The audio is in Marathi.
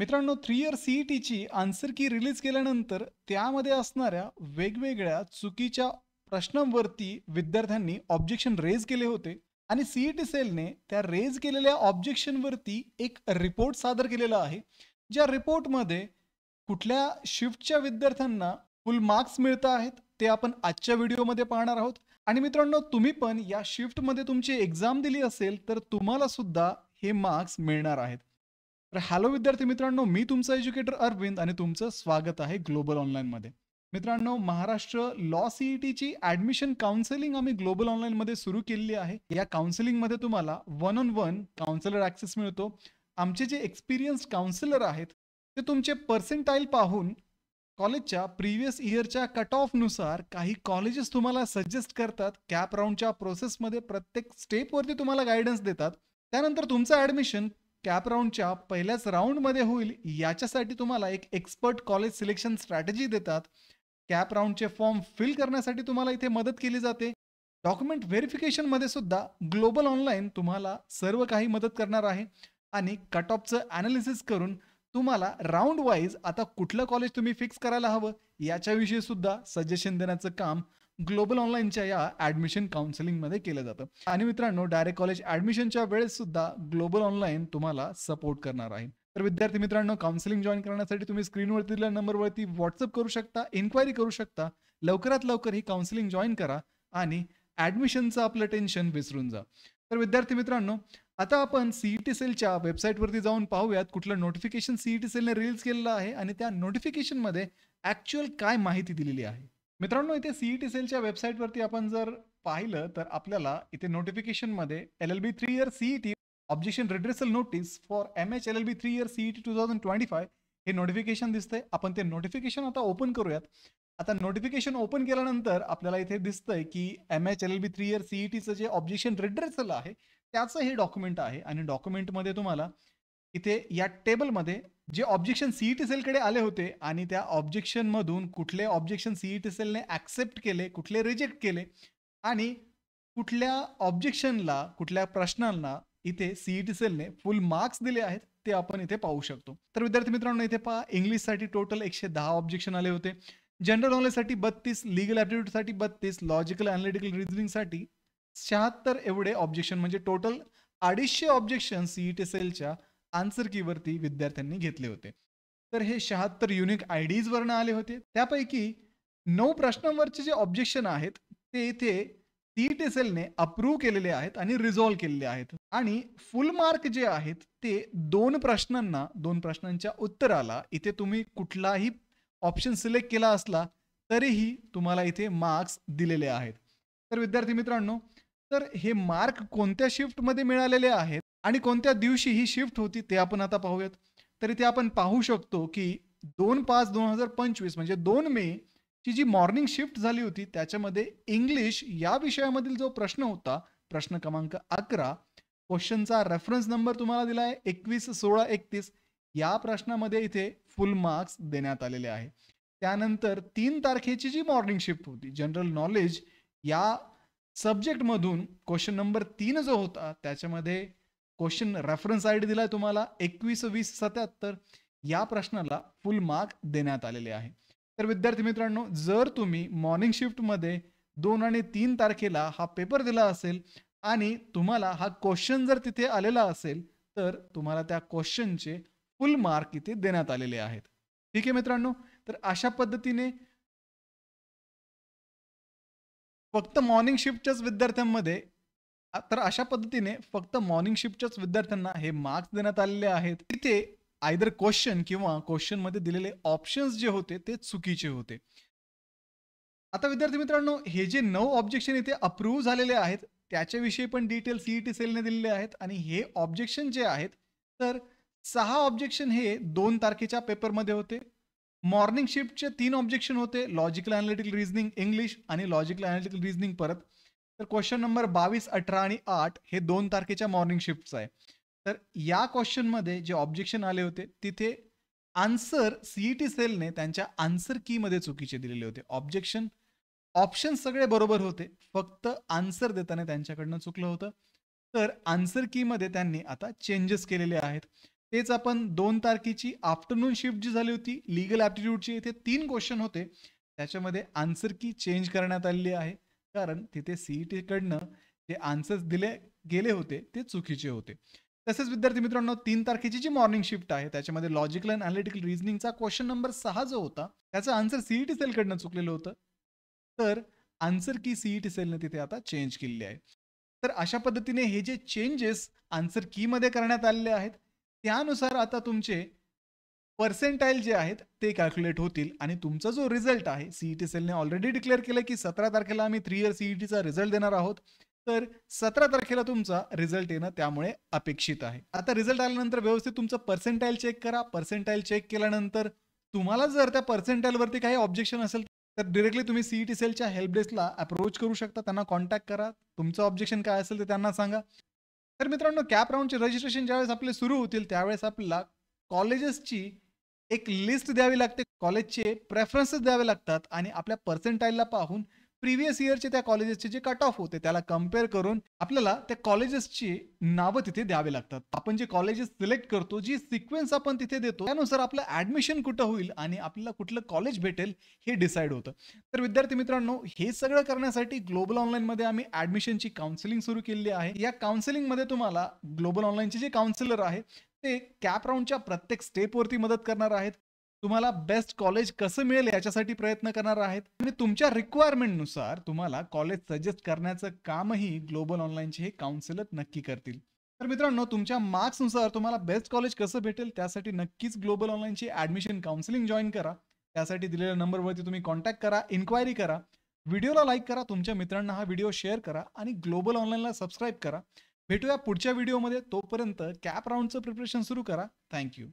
मित्रांनो, 3 इयर सी-ई-टीची आन्सर की रिलीज केल्यानंतर त्यामध्ये असणाऱ्या वेगवेगळ्या चुकीच्या प्रश्नांवरती विद्यार्थ्यांनी ऑब्जेक्शन रेज केले होते आणि सी-ई-टी सेलने त्या रेज केलेल्या ऑब्जेक्शनवरती एक रिपोर्ट सादर केलेला आहे. ज्या रिपोर्टमध्ये कुठल्या शिफ्टच्या विद्यार्थ्यांना फुल मार्क्स मिळत आहेत, ते आपण आजच्या व्हिडिओमध्ये पाहणार आहोत. आणि मित्रांनो, तुम्ही पण या शिफ्टमध्ये तुमची एक्झाम दिली असेल, तर तुम्हाला सुद्धा हे मार्क्स मिळणार आहेत. तर हॅलो विद्यार्थी मित्रांनो, मी तुमचा एज्युकेटर अरविंद आणि तुमचं स्वागत आहे ग्लोबल ऑनलाईनमध्ये. मित्रांनो, महाराष्ट्र लॉ सी-ई-टीची ॲडमिशन काउन्सिलिंग आम्ही ग्लोबल ऑनलाईनमध्ये सुरू केलेली आहे. या काउन्सिलिंगमध्ये तुम्हाला one on one counsellor access मिळतो. आमचे जे एक्सपिरियन्स्ड काउन्सिलर आहेत, ते तुमचे पर्सेंटाईल पाहून कॉलेजच्या प्रिव्हियस इयरच्या कट ऑफनुसार काही कॉलेजेस तुम्हाला सजेस्ट करतात. कॅप राउंडच्या प्रोसेसमध्ये प्रत्येक स्टेपवरती तुम्हाला गाईडन्स देतात. त्यानंतर तुमचं ॲडमिशन कॅप राउंडच्या पहिल्याच राउंडमध्ये होईल, याच्यासाठी तुम्हाला एक एक्सपर्ट कॉलेज सिलेक्शन स्ट्रॅटेजी देतात. कॅप राउंडचे फॉर्म फिल करण्यासाठी तुम्हाला इथे मदत केली जाते. डॉक्युमेंट व्हेरिफिकेशनमध्ये सुद्धा ग्लोबल ऑनलाईन तुम्हाला सर्व काही मदत करणार आहे आणि कट ऑफचं ॲनालिसिस करून तुम्हाला राउंड वाईज आता कुठलं कॉलेज तुम्ही फिक्स करायला हवं याच्याविषयी सुद्धा सजेशन देण्याचं काम ग्लोबल ऑनलाईनच्या या ॲडमिशन काउन्सिलिंगमध्ये केलं जातं. आणि मित्रांनो, डायरेक्ट कॉलेज ॲडमिशनच्या वेळेस सुद्धा ग्लोबल ऑनलाईन तुम्हाला सपोर्ट करणार आहे. तर विद्यार्थी मित्रांनो, काउन्सिलिंग जॉईन करण्यासाठी तुम्ही स्क्रीनवरती दिलेल्या नंबरवरती व्हॉट्सअप करू शकता, इन्क्वायरी करू शकता. लवकरात लवकर ही काउन्सिलिंग जॉईन करा आणि ॲडमिशनचं आपलं टेन्शन विसरून जा. तर विद्यार्थी मित्रांनो, आता आपण सी-ई-टी सेलच्या वेबसाईटवरती जाऊन पाहूयात कुठलं नोटिफिकेशन सी-ई-टी सेलने रिलीज केलेलं आहे आणि त्या नोटिफिकेशनमध्ये ॲक्च्युअल काय माहिती दिलेली आहे. मित्रांनो, इथे सी-ई-टी सेलच्या वेबसाईटवरती आपण जर पाहिलं तर आपल्याला इथे नोटिफिकेशनमध्ये LLB 3 year CET objection redressal notice for MH LLB 3 year CET 2025 हे नोटिफिकेशन दिसतंय. आपण ते नोटिफिकेशन आता ओपन करूयात. आता नोटिफिकेशन ओपन केल्यानंतर आपल्याला इथे दिसतंय की एम-एच एल-एल-बी 3 इयर सी-ई-टीचं जे ऑब्जेक्शन रिड्रेसल आहे त्याचं हे डॉक्युमेंट आहे आणि डॉक्युमेंटमध्ये तुम्हाला इथे या टेबलमध्ये जे ऑब्जेक्शन सी-ई-टी सेलकडे आले होते आणि त्या ऑब्जेक्शनमधून कुठले ऑब्जेक्शन सी-ई-टी सेलने ॲक्सेप्ट केले, कुठले रिजेक्ट केले आणि कुठल्या ऑब्जेक्शनला, कुठल्या प्रश्नांना इथे सी-ई-टी सेलने फुल मार्क्स दिले आहेत, ते आपण इथे पाहू शकतो. तर विद्यार्थी मित्रांनो, इथे पहा, इंग्लिशसाठी टोटल 110 ऑब्जेक्शन आले होते. जनरल नॉलेजसाठी 32, लीगल ॲप्टिट्यूडसाठी 32, लॉजिकल एनालिटिकल रिझनिंगसाठी 76 एवढे ऑब्जेक्शन, म्हणजे टोटल 250 ऑब्जेक्शन सी-ई-टी सेलच्या आन्सर कीवरती विद्यार्थ्यांनी घेतले होते. तर हे 76 युनिक आयडीजवरनं आले होते. त्यापैकी 9 प्रश्नांवरचे जे ऑब्जेक्शन आहेत, ते इथे सी-ई-टी सेलने अप्रूव्ह केलेले आहेत आणि रिझॉल्व्ह केलेले आहेत. आणि फुल मार्क जे आहेत, ते 2 प्रश्नांना, 2 प्रश्नांच्या उत्तराला इथे तुम्ही कुठलाही ऑप्शन सिलेक्ट केला असला, तरीही तुम्हाला इथे मार्क्स दिलेले आहेत. तर विद्यार्थी मित्रांनो, तर हे मार्क कोणत्या शिफ्टमध्ये मिळालेले आहेत आणि कोणत्या दिवशी ही शिफ्ट होती ते आपण आता पाहूयात. तर इथे आपण पाहू शकतो की 2/5/2025 म्हणजे 2 मे ची जी मॉर्निंग शिफ्ट झाली होती, त्याच्यामध्ये इंग्लिश या विषयामधील जो प्रश्न होता, प्रश्न क्रमांक 11, क्वेश्चनचा रेफरन्स नंबर तुम्हाला दिला आहे 21/16/31, या प्रश्नामध्ये इथे फुल मार्क्स देण्यात आलेले आहे. त्यानंतर 3 तारखेची जी मॉर्निंग शिफ्ट होती, जनरल नॉलेज या सब्जेक्टमधून क्वेश्चन नंबर 3 जो होता, त्याच्यामध्ये क्वेश्चन रेफरन्स आयडी दिलाय तुम्हाला 21/20/77, या प्रश्नाला फुल मार्क देण्यात आलेले आहे. तर विद्यार्थी मित्रांनो, जर तुम्ही मॉर्निंग शिफ्टमध्ये 2 आणि 3 तारखेला हा पेपर दिला असेल आणि तुम्हाला हा क्वेश्चन जर तिथे आलेला असेल, तर तुम्हाला त्या क्वेश्चनचे फुल मार्क इथे देण्यात आलेले आहेत. ठीक आहे मित्रांनो, तर अशा पद्धतीने फक्त मॉर्निंग शिफ्टच्याच विद्यार्थ्यांमध्ये तर अशा पद्धतीने फक्त मॉर्निंग शिफ्टच्याच विद्यार्थ्यांना हे मार्क्स देण्यात आलेले आहेत. तिथे आयदर क्वेश्चन किंवा क्वेश्चनमध्ये दिलेले ऑप्शन्स जे होते ते चुकीचे होते. आता विद्यार्थी मित्रांनो, हे जे 9 ऑब्जेक्शन इथे अप्रूव्ह झालेले आहेत, त्याच्याविषयी पण डिटेल सी-ई-टी सेलने दिलेले आहेत आणि हे ऑब्जेक्शन जे आहेत, तर 6 ऑब्जेक्शन हे 2 तारखेच्या पेपरमध्ये होते. मॉर्निंग शिफ्टचे 3 ऑब्जेक्शन होते, लॉजिकल एनालिटिकल रिझनिंग इंग्लिश आणि लॉजिकल एनालिटिकल रिझनिंग परत. तर क्वेश्चन नंबर 22, 18 आणि 8 हे 2 तारखेच्या मॉर्निंग शिफ्टचं आहे. तर या क्वेश्चनमध्ये जे ऑब्जेक्शन आले होते, तिथे आन्सर सी-ई-टी सेलने त्यांच्या आन्सर कीमध्ये चुकीचे दिलेले होते. ऑप्शन सगळे बरोबर होते. फक्त आन्सर देताना त्यांच्याकडनं चुकलं होतं. तर आन्सर कीमध्ये त्यांनी आता चेंजेस केलेले आहेत. तेच आपण 2 तारखेची आफ्टरनून शिफ्ट जी झाली होती, लीगल ॲप्टिट्यूडचे इथे 3 क्वेश्चन होते. त्याच्यामध्ये आन्सर की चेंज करण्यात आलेली आहे. कारण तिथे CETकडनं जे आन्सर्स दिले गेले होते, ते चुकीचे होते. तसेच विद्यार्थी मित्रांनो 3 तारखेची जी मॉर्निंग शिफ्ट आहे, त्याच्यामध्ये लॉजिकल अँड एनालिटिकल रिझनिंगचा क्वेश्चन नंबर 6 जो होता, त्याचं आन्सर सेलकडनं चुकलेलं होतं. तर आन्सर की सेलने तिथे आता चेंज केलेली आहे. तर अशा पद्धतीने हे जे चेंजेस आन्सर कीमध्ये करण्यात आलेले आहेत, त्यानुसार आता तुमचे पर्सेंटाईल जे आहेत ते कॅल्क्युलेट होतील आणि तुमचा जो रिझल्ट आहे, सेलने ऑलरेडी डिक्लेअर केलं की 17 तारखेला आम्ही 3 इयर CETचा रिझल्ट देणार आहोत. तर 17 तारखेला तुमचा रिझल्ट येणं त्यामुळे अपेक्षित आहे. आता रिझल्ट आल्यानंतर व्यवस्थित तुमचं पर्सेंटाईल चेक करा. पर्सेंटाईल चेक केल्यानंतर तुम्हाला जर त्या पर्सेंटाईलवरती काही ऑब्जेक्शन असेल, तर डायरेक्टली तुम्ही सेलच्या हेल्प डेस्कला अप्रोच करू शकता. त्यांना कॉन्टॅक्ट करा. तुमचं ऑब्जेक्शन काय असेल ते त्यांना सांगा. तर मित्रांनो कॅप राउंडचे रजिस्ट्रेशन ज्यावेळेस आपले सुरू होतील, त्यावेळेस आपल्याला कॉलेजेसची एक लिस्ट द्यावी लागते. कॉलेजचे प्रेफरन्सेस द्यावे लागतात आणि आपल्या पर्सेंटाईलला पाहून प्रिव्हियस इयरचे त्या कॉलेजेसचे जे कट ऑफ होते त्याला कंपेअर करून आपल्याला त्या कॉलेजेसची नावं तिथे द्यावी लागतात. आपण जे कॉलेजेस सिलेक्ट करतो, जी सिक्वेन्स आपण तिथे देतो, त्यानुसार आपलं ॲडमिशन कुठं होईल आणि आपल्याला कुठलं कॉलेज भेटेल हे डिसाईड होतं. तर विद्यार्थी मित्रांनो, हे सगळं करण्यासाठी ग्लोबल ऑनलाईनमध्ये आम्ही ॲडमिशनची काउन्सिलिंग सुरू केलेली आहे. या काउन्सिलिंगमध्ये तुम्हाला ग्लोबल ऑनलाईनचे जे काउन्सिलर आहे, ते कॅप राउंडच्या प्रत्येक स्टेपवरती मदत करणार आहेत. तुम्हाला बेस्ट कॉलेज कसं मिळेल याच्यासाठी प्रयत्न करणार आहेत आणि तुमच्या रिक्वायरमेंटनुसार तुम्हाला कॉलेज सजेस्ट करण्याचं कामही ग्लोबल ऑनलाईनचे हे काउन्सिलर नक्की करतील. तर मित्रांनो तुमच्या मार्क्सनुसार तुम्हाला बेस्ट कॉलेज कसं भेटेल त्यासाठी नक्कीच ग्लोबल ऑनलाईनची ॲडमिशन काउन्सिलिंग जॉईन करा. त्यासाठी दिलेल्या नंबरवरती तुम्ही कॉन्टॅक्ट करा, इन्क्वायरी करा. व्हिडिओला लाईक करा, तुमच्या मित्रांना हा व्हिडिओ शेअर करा आणि ग्लोबल ऑनलाईनला सबस्क्राईब करा. भेटूया पुढच्या व्हिडिओमध्ये. तोपर्यंत कॅप राउंडचं प्रिपरेशन सुरू करा. Thank you.